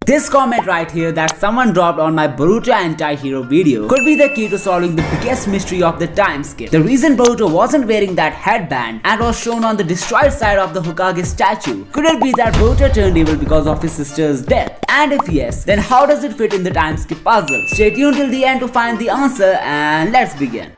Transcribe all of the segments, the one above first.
This comment right here that someone dropped on my Boruto anti-hero video could be the key to solving the biggest mystery of the time skip. The reason Boruto wasn't wearing that headband and was shown on the destroyed side of the Hokage statue, could it be that Boruto turned evil because of his sister's death? And if yes, then how does it fit in the time skip puzzle? Stay tuned till the end to find the answer, and let's begin.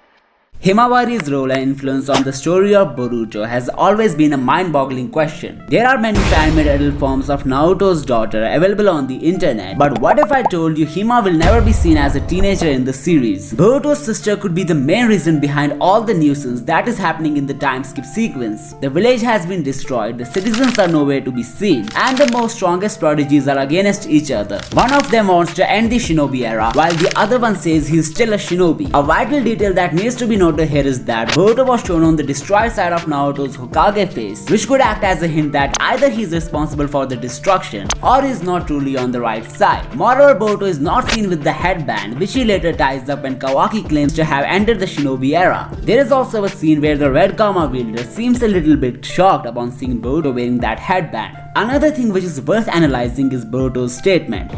Himawari's role and influence on the story of Boruto has always been a mind-boggling question. There are many fan-made adult forms of Naruto's daughter available on the internet, but what if I told you Hima will never be seen as a teenager in the series? Boruto's sister could be the main reason behind all the nuisance that is happening in the time skip sequence. The village has been destroyed, the citizens are nowhere to be seen, and the most strongest prodigies are against each other. One of them wants to end the shinobi era, while the other one says he is still a shinobi. A vital detail that needs to be noted here is that Boruto was shown on the destroyed side of Naruto's Hokage face, which could act as a hint that either he is responsible for the destruction or is not truly on the right side. Moreover, Boruto is not seen with the headband, which he later ties up when Kawaki claims to have entered the shinobi era. There is also a scene where the red karma wielder seems a little bit shocked upon seeing Boruto wearing that headband. Another thing which is worth analyzing is Boruto's statement.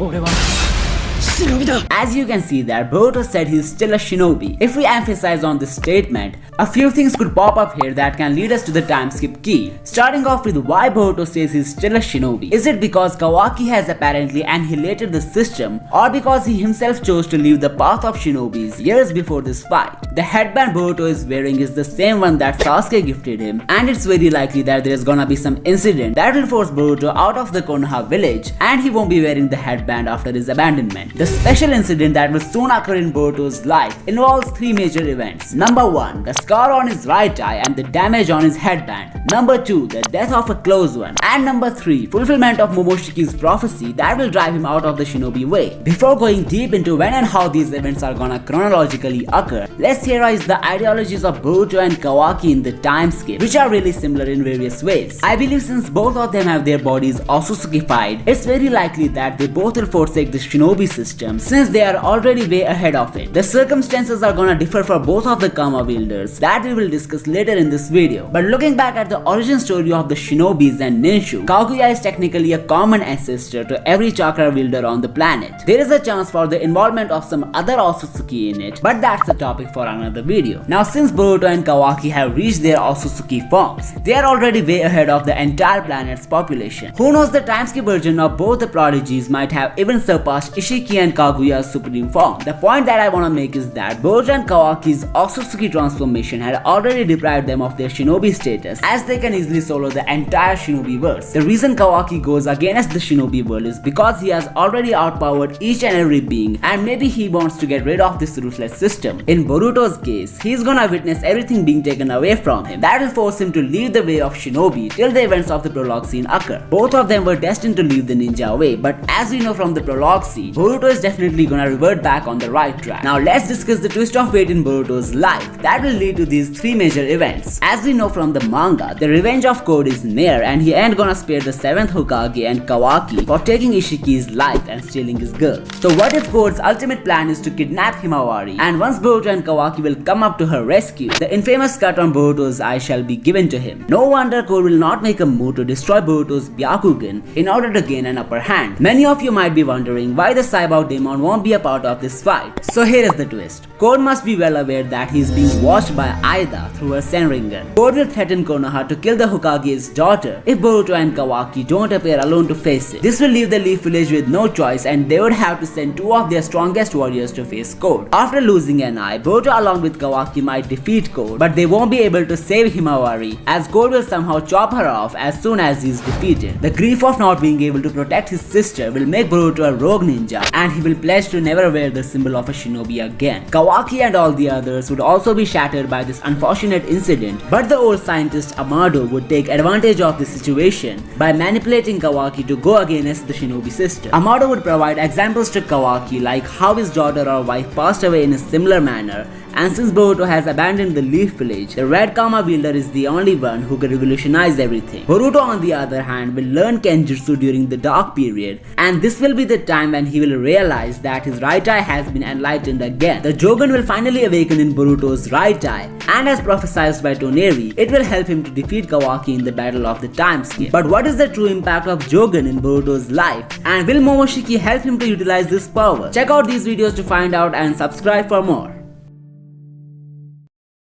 As you can see that Boruto said he is still a shinobi. If we emphasize on this statement, a few things could pop up here that can lead us to the time skip key. Starting off with why Boruto says he is still a shinobi. Is it because Kawaki has apparently annihilated the system, or because he himself chose to leave the path of shinobis years before this fight? The headband Boruto is wearing is the same one that Sasuke gifted him, and it's very likely that there is gonna be some incident that will force Boruto out of the Konoha village, and he won't be wearing the headband after his abandonment. The special incident that will soon occur in Boruto's life involves three major events. Number 1, the scar on his right eye and the damage on his headband. Number 2, the death of a close one. And number 3, fulfillment of Momoshiki's prophecy that will drive him out of the shinobi way. Before going deep into when and how these events are gonna chronologically occur, let's theorize the ideologies of Boruto and Kawaki in the time skip, which are really similar in various ways. I believe since both of them have their bodies otsutsukified, it's very likely that they both will forsake the shinobi system since they are already way ahead of it. The circumstances are gonna differ for both of the karma wielders that we will discuss later in this video. But looking back at the origin story of the shinobis and ninshu, Kaguya is technically a common ancestor to every chakra wielder on the planet. There is a chance for the involvement of some other otsutsuki in it, but that's a topic for another video. Now since Boruto and Kawaki have reached their otsutsuki forms, they are already way ahead of the entire planet's population. Who knows, the time skip version of both the prodigies might have even surpassed Ishiki and Kaguya's supreme form. The point that I wanna make is that Boruto and Kawaki's otsutsuki transformation had already deprived them of their shinobi status, as they can easily solo the entire shinobi verse. The reason Kawaki goes against the shinobi world is because he has already outpowered each and every being, and maybe he wants to get rid of this ruthless system. In Boruto's case, he's gonna witness everything being taken away from him. That will force him to leave the way of shinobi till the events of the prologue scene occur. Both of them were destined to leave the ninja way, but as we know from the prologue scene, Boruto is definitely gonna revert back on the right track. Now let's discuss the twist of fate in Boruto's life that will lead to these three major events. As we know from the manga, the revenge of Code is near, and he ain't gonna spare the 7th Hokage and Kawaki for taking Ishiki's life and stealing his girl. So what if Code's ultimate plan is to kidnap Himawari, and once Boruto and Kawaki will come up to her rescue, the infamous cut on Boruto's eye shall be given to him. No wonder Code will not make a move to destroy Boruto's byakugan in order to gain an upper hand. Many of you might be wondering why the cyborg daemon won't be a part of this fight. So here is the twist. Code must be well aware that he is being watched by Aida through her Senringan. Code will threaten Konoha to kill the Hokage's daughter if Boruto and Kawaki don't appear alone to face it. This will leave the Leaf Village with no choice, and they would have to send two of their strongest warriors to face Code. After losing an eye, Boruto along with Kawaki might defeat Code, but they won't be able to save Himawari, as Code will somehow chop her off as soon as he is defeated. The grief of not being able to protect his sister will make Boruto a rogue ninja, and he will pledge to never wear the symbol of a shinobi again. Kawaki and all the others would also be shattered by this unfortunate incident, but the old scientist Amado would take advantage of the situation by manipulating Kawaki to go against the shinobi system. Amado would provide examples to Kawaki like how his daughter or wife passed away in a similar manner, and since Boruto has abandoned the Leaf Village, the Red Karma wielder is the only one who can revolutionize everything. Boruto on the other hand will learn Kenjutsu during the Dark period, and this will be the time when he will realize that his right eye has been enlightened again. The Jogan will finally awaken in Boruto's right eye, and as prophesied by Toneri, it will help him to defeat Kawaki in the battle of the time skip. But what is the true impact of Jogan in Boruto's life, and will Momoshiki help him to utilize this power? Check out these videos to find out and subscribe for more.